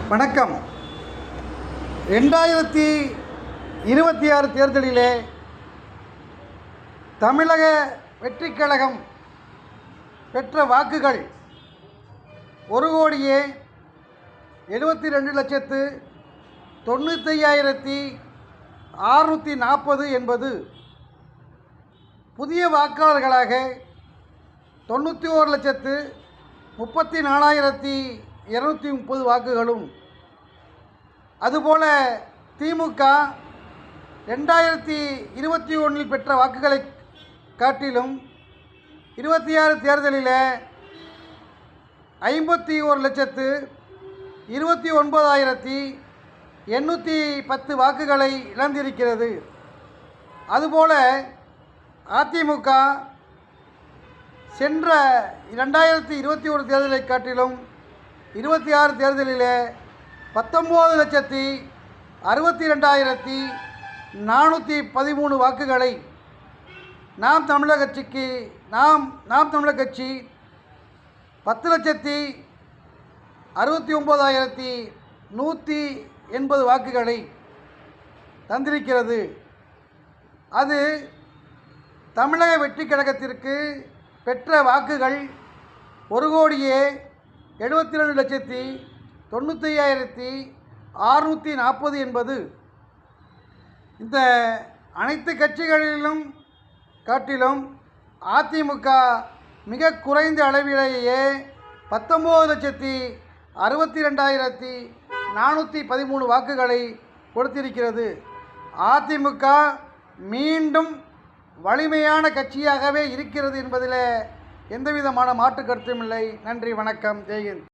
வணக்கம். 2026 தேர்தலிலே தமிழக வெற்றிக் கழகம் பெற்ற வாக்குகள் 1,72,95,640 என்பது புதிய வாக்காளர்களாக 91,34,230 வாக்குகளும், அதுபோல திமுக 2021 பெற்ற வாக்குகளை காட்டிலும் 26 தேர்தலில் 51,29,810 வாக்குகளை இழந்திருக்கிறது. அதுபோல அதிமுக சென்ற 2021 தேர்தலை காட்டிலும் 26 தேர்தலில் 19,62,413 வாக்குகளை நாம் தமிழர் கட்சி 10,69,180 வாக்குகளை தந்திருக்கிறது. அது தமிழக வெற்றிக் கழகத்திற்கு பெற்ற வாக்குகள் 1,72,95,640 என்பது இந்த அனைத்து கட்சிகளிலும் காட்டிலும் அதிமுக மிக குறைந்த அளவிலேயே 19,62,413 வாக்குகளை கொடுத்திருக்கிறது. அதிமுக மீண்டும் வலிமையான கட்சியாகவே இருக்கிறது என்பதில் எந்தவிதமான மாற்று கருத்தும் இல்லை. நன்றி, வணக்கம், ஜெய்ஹிந்த்.